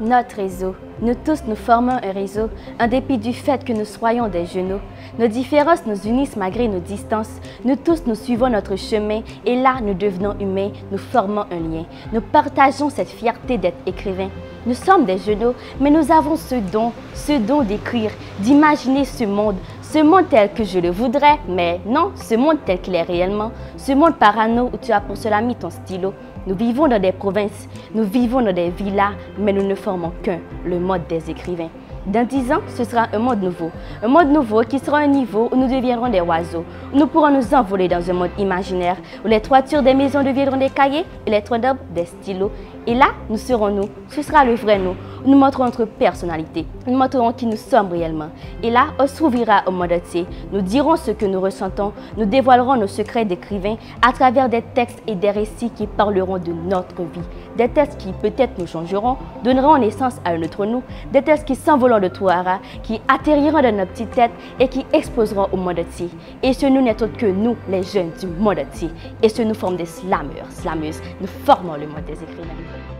Notre réseau. Nous tous nous formons un réseau, en dépit du fait que nous soyons des genoux. Nos différences nous unissent malgré nos distances. Nous tous nous suivons notre chemin et là nous devenons humains, nous formons un lien. Nous partageons cette fierté d'être écrivains. Nous sommes des genoux, mais nous avons ce don d'écrire, d'imaginer ce monde tel que je le voudrais, mais non, ce monde tel qu'il est réellement, ce monde parano où tu as pour cela mis ton stylo. Nous vivons dans des provinces, nous vivons dans des villas, mais nous ne formons qu'un, le monde des écrivains. Dans 10 ans, ce sera un monde nouveau qui sera un niveau où nous deviendrons des oiseaux, où nous pourrons nous envoler dans un monde imaginaire, où les toitures des maisons deviendront des cahiers et les troncs d'arbres des stylos. Et là, nous serons nous, ce sera le vrai nous, où nous montrerons notre personnalité, nous montrerons qui nous sommes réellement. Et là, on s'ouvrira au monde entier, nous dirons ce que nous ressentons, nous dévoilerons nos secrets d'écrivains à travers des textes et des récits qui parleront de notre vie, des textes qui peut-être nous changeront, donneront naissance à un autre nous, des textes qui s'envoleront de Touara, qui atterriront dans nos petites têtes et qui exploseront au monde entier. Et ce nous n'est autre que nous, les jeunes du monde entier. Et ce nous forme des slammeuses. Nous formons le monde des écrivains.